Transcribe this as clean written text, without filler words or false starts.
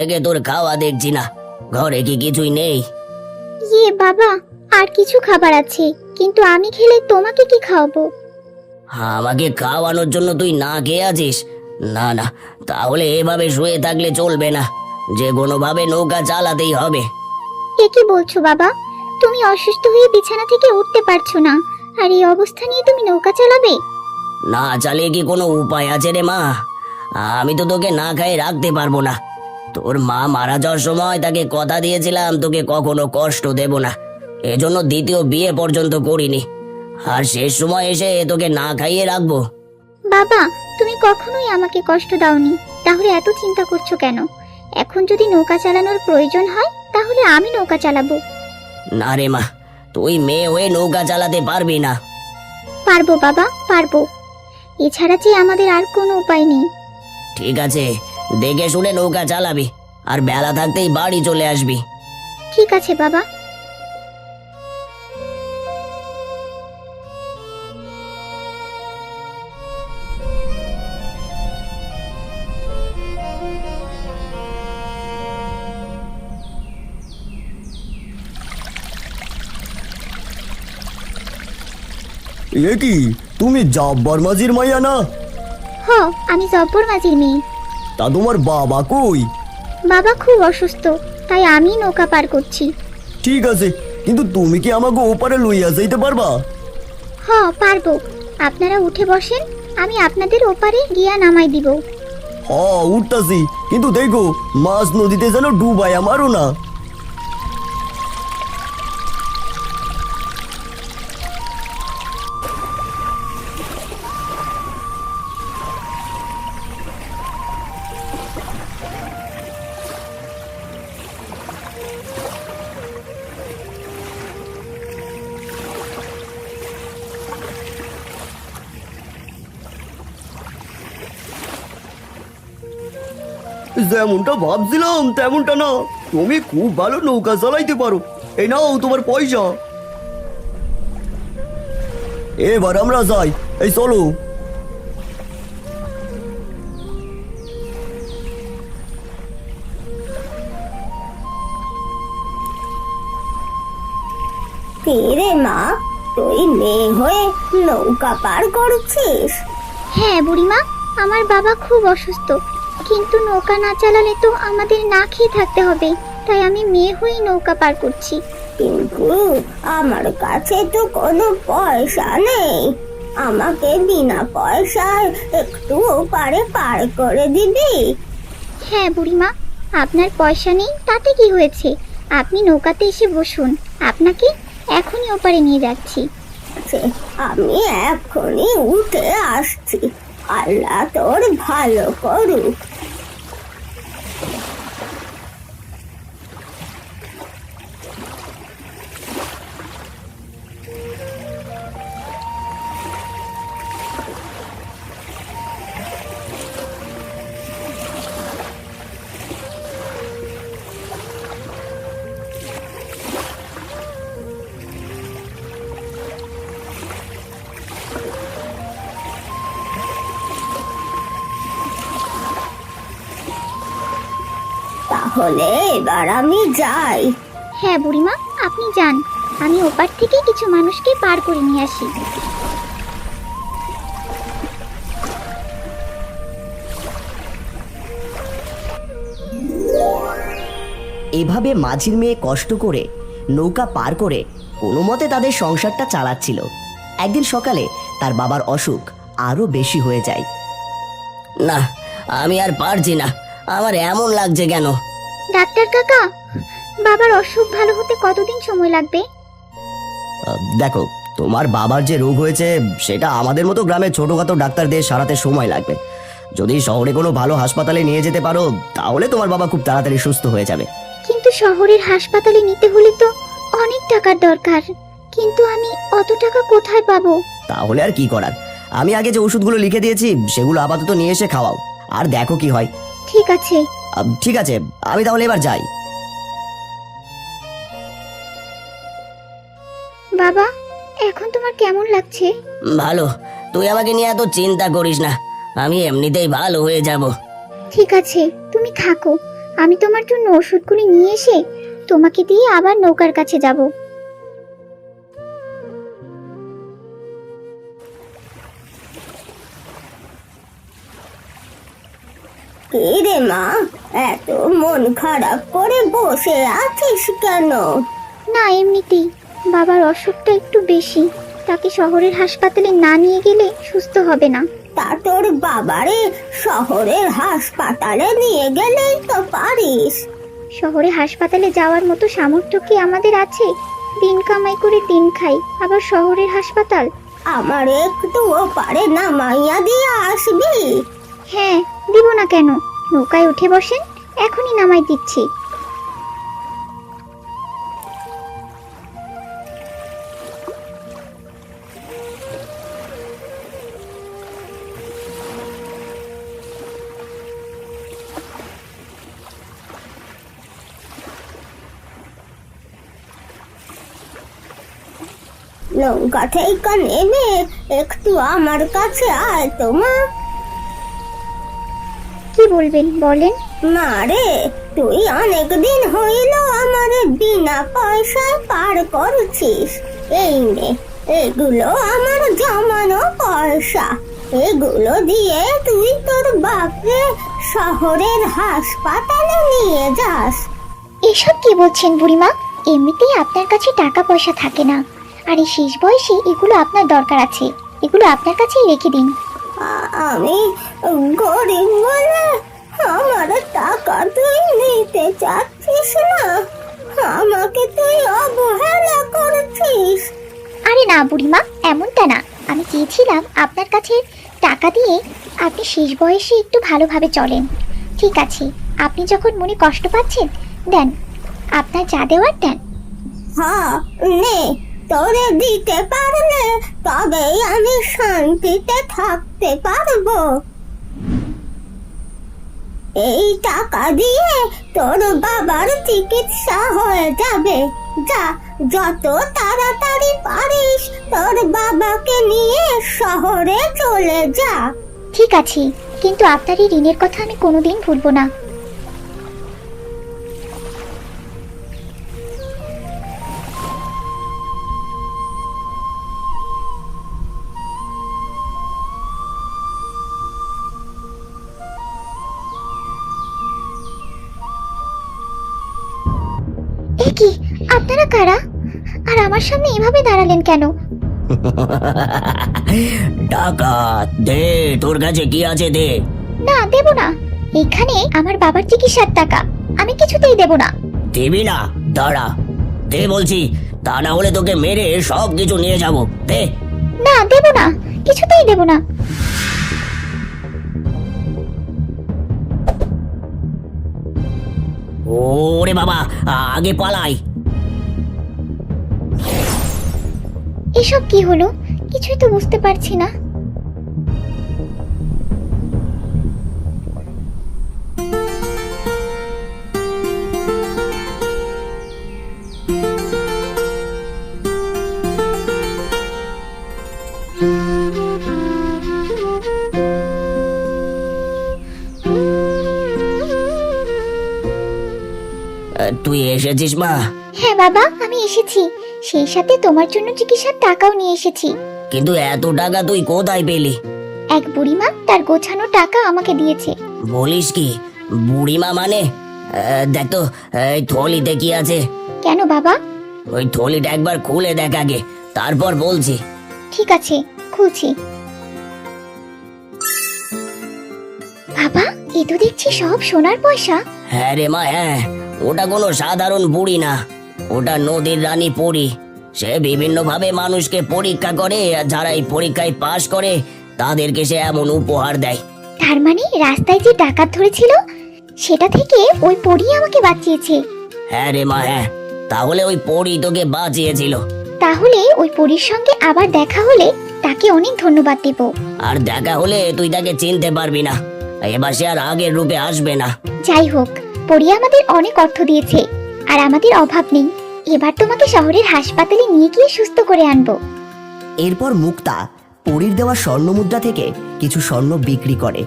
থেকে তোর খাওয়া দেখছি না, ঘরে কি কিছুই নেই? ইয়ে বাবা, আর কিছু খাবার আছে, কিন্তু আমি খেলে তোমাকে কি খাওয়াবো? আমাকে খাওয়ানোর জন্য তুই না খেয়ে আছিস? না না, তাহলে এভাবে শুয়ে থাকলে চলবে না, যে কোনো ভাবে নৌকা চালাতেই হবে। এ কি বলছো বাবা? তুমি অসুস্থ হয়ে বিছানা থেকে উঠতে পারছো না, আর এই অবস্থা নিয়ে তুমি নৌকা চালাবে? না চালিয়ে কি কোনো উপায় আছে রে মা? আমি তো তোকে না খাইয়ে রাখতে পারবো না। তোর মা মারা যাওয়ার সময় তাকে কথা দিয়েছিলাম তোকে কখনো কষ্ট দেব না, এজন্য দ্বিতীয় বিয়ে পর্যন্ত করিনি। আর শেষ সময় এসে তোকে না খাইয়ে রাখবো? বাবা, তুমি কখনোই আমাকে কষ্ট দাওনি, তাহলে এত চিন্তা করছো কেন? এখন যদি নৌকা চালানোর প্রয়োজন হয় তাহলে আমি নৌকা চালাবো। না রে মা, তুই মেয়ে হয়ে নৌকা চালাতে পারবি না। পারবো বাবা, পারবো। এছাড়া যে আমাদের আর কোনো উপায় নেই। ঠিক আছে, দেখে শুনে নৌকা চালাবি, আর বেলা থাকতেই বাড়ি চলে আসবি। ঠিক আছে বাবা। এ কি, তুমি জব্বর মাঝির মাইয়া না? হ, আমি জব্বর মাঝির মেয়ে। তা তোমার বাবা কই? বাবা খুব অসুস্থ, তাই আমি নৌকা পার করছি। ঠিক আছে, কিন্তু তুমি কি আমাকে ওপারে লইয়া যাইতে পারবা? হ, পারবো। আপনারা উঠে বসেন, আমি আপনাদের ওপারে গিয়া নামাই দিব। হ, উঠতাছি, কিন্তু দেখো মাছ নদীতে যেন ডুবাইয়া মারো না। যেমনটা ভাবছিলাম তেমনটা না, তুমি খুব ভালো নৌকা চালাইতে পারো। এই নাও তোমার পয়সা। এবার আমরা যাই, এই চলো। রে মা, তুই মেয়ে হয়ে নৌকা পার করছিস? হ্যাঁ বুড়িমা, আমার বাবা খুব অসুস্থ, কিন্তু নৌকা না চালালে তো আমাদের না খেয়ে থাকতে হবে, তাই আমি মেয়ে হয়েই নৌকা পার করছি। কিন্তু আমার কাছে তো কোনো পয়সা নেই, আমাকে বিনা পয়সায় একটু ওপারে পার করে দিবি? হ্যাঁ বুড়িমা, আপনার পয়সা নেই তাতে কি হয়েছে, আপনি নৌকাতে এসে বসুন, আপনাকে এখনই ওপারে নিয়ে যাচ্ছি। আমি এখনই উঠে আসছি, আল্লাহ তোর ভালো করুক। তাহলে এবার আমি যাই। হ্যাঁ বুড়িমা, আপনি যান, আমি ওপার থেকে কিছু মানুষকে পার করে নিয়ে আসি। এভাবে মাঝির মেয়ে কষ্ট করে নৌকা পার করে কোনো মতে তাদের সংসারটা চালাচ্ছিল। একদিন সকালে তার বাবার অসুখ আরো বেশি হয়ে যায়। না, আমি আর পারছি না, আমার এমন লাগছে কেন? ডাক্তার কাকা, বাবার অসুখ ভালো হতে কতদিন সময় লাগবে? দেখো, তোমার বাবার যে রোগ হয়েছে সেটা আমাদের মতো গ্রামের ছোটখাটো ডাক্তারদের সারাতে সময় লাগবে। যদি শহরে কোনো ভালো হাসপাতালে নিয়ে যেতে পারো তাহলে তোমার বাবা খুব তাড়াতাড়ি সুস্থ হয়ে যাবে। কিন্তু শহরের হাসপাতালে নিতে হলে তো অনেক টাকার দরকার, কিন্তু আমি অত টাকা কোথায় পাবো? তাহলে আর কি করার, আমি আগে যে ওষুধগুলো লিখে দিয়েছি সেগুলো আপাতত নিয়ে এসে খাওয়াও, আর দেখো কি হয়। ঠিক আছে। ঠিক আছে, আমি তাহলে এবার যাই। বাবা, এখন তোমার কেমন লাগছে? ভালো, তুই আমাকে নিয়ে এত চিন্তা করিস না, আমি এমনিতেই ভালো হয়ে যাব। ঠিক আছে, তুমি থাকো, আমি তোমার জন্য ওষুধগুলি নিয়ে এসে তোমাকে দিয়ে আবার নৌকার কাছে যাব। কি রে মা, এত মন খারাপ করে বসে আছিস কেন? না, এমনিতেই বাবার অসুখটা একটু বেশি, তাকে শহরের হাসপাতালে না নিয়ে গেলে সুস্থ হবে না। তা তোর বাবারে শহরের হাসপাতালে নিয়ে গেলেই তো পারিস। শহরে হাসপাতালে যাওয়ার মতো সামর্থ্য কি আমাদের আছে? দিন কামাই করে দিন খাই, আবার শহরের হাসপাতাল? আমার একটু ওপারে নামাইয়া দিয়ে আসবি? হ্যাঁ, দিব না কেন? নৌকায় উঠে বসেন, এখনই নামাই দিচ্ছি। নৌকা থেকে নেমে একটু আমার কাছে আয় তো মা। কি বলবেন বলেন? না রে, তুই অনেকদিন হইল আমার বিনা পয়সায় পার করছিস। এই নে, এগুলো আমার জমানো পয়সা। এগুলো দিয়ে তুই তোর বাপকে শহরের হাসপাতালে নিয়ে যাস। এসব কি বলছেন বুড়িমা? এমনিতেই আপনার কাছে টাকা পয়সা থাকে না, আর এই শেষ বয়সে এগুলো আপনার দরকার আছে। এগুলো আপনার কাছেই রেখে দিন। আমি গরিব বলে আমার টাকা তুই নিতে চাচ্ছিস না? আমাকে তুই অবহেলা করছিস। আরে না বুড়িমা, এমনটা না। আমি চেয়েছিলাম আপনার কাছে টাকা দিয়ে আপনি শেষ বয়সে একটু ভালোভাবে চলেন। ঠিক আছে, আপনি যখন মনে কষ্ট পাচ্ছেন, দেন, আপনার যা দেওয়ার দেন। হ্যাঁ, নে, তোরে দিতে পারলে তবেই আমি শান্তিতে থাকতে পারবো। এই টাকা দিয়ে তোর বাবার চিকিৎসা হয়ে যাবে। যা, যত তাড়াতাড়ি পারিস তোর বাবাকে নিয়ে শহরে চলে যা। ঠিক আছে, কিন্তু আপনার এই ঋণের কথা আমি কোনোদিন ভুলবো না। এ কি, আপনারা কারা? আর আমার সামনে এভাবে দাঁড়ালেন কেন? টাকা দে, তোর কাছে কি আছে দে। না, দেব না। এখানে আমার বাবার চিকিৎসার টাকা, আমি কিছুতেই দেব না। দিবি না? দাঁড়া, দে বলছি, তা না হলে তোকে মেরে সব কিছু নিয়ে যাবো। দে। না, দেব না, কিছুতেই দেব না। ওরে বাবা, আগে পালাই। এসব কি হলো? কিছুই তো বুঝতে পারছি না। তুই এসেছিস মা? হ্যাঁ বাবা, আমি এসেছি। সেই সাথে তোমার জন্য চিকিৎসার টাকাও নিয়ে এসেছি। কিন্তু এত টাকা তুই কোথায় পেলি? এক বুড়িমা তার গোছানো টাকা আমাকে দিয়েছে। বলিস কি? বুড়িমা মানে? দেখ তো, এই থলিতে কি আছে? কেন বাবা? ওই থলিটা একবার খুলে দেখ আগে, তারপর বলছি। ঠিক আছে, খুলছি। বাবা, এ তো দেখছি সব সোনার পয়সা। হ্যাঁ রে মা, হ্যাঁ। ওটা কোনো সাধারণ বুড়ি না, ওটা নদীর রানী পরী। সে বিভিন্ন ভাবে মানুষকে পরীক্ষা করে, আর যারা এই পরীক্ষায় পাশ করে তাদেরকে সে এমন উপহার দেয়। তার মানে রাস্তায় যে ডাকাত ধরেছিল, সেটা থেকে ওই পরী আমাকে বাঁচিয়েছে। হ্যাঁ রে মা, হ্যাঁ। তাহলে ওই পরী তোকে বাঁচিয়েছিল। তাহলে ওই পরীর সঙ্গে আবার দেখা হলে তাকে অনেক ধন্যবাদ দেব। আর দেখা হলে তুই তাকে চিনতে পারবি না, এবার সে আর আগের রূপে আসবে না। যাই হোক, পরী আমাদের অনেক অর্থ দিয়েছে, আর আমাদের অভাব নেই। এবার তোমাকে শহরের হাসপাতালে নিয়ে গিয়ে সুস্থ করে আনবো। এরপর মুক্তা পরীর দেওয়া স্বর্ণ মুদ্রা থেকে কিছু স্বর্ণ বিক্রি করে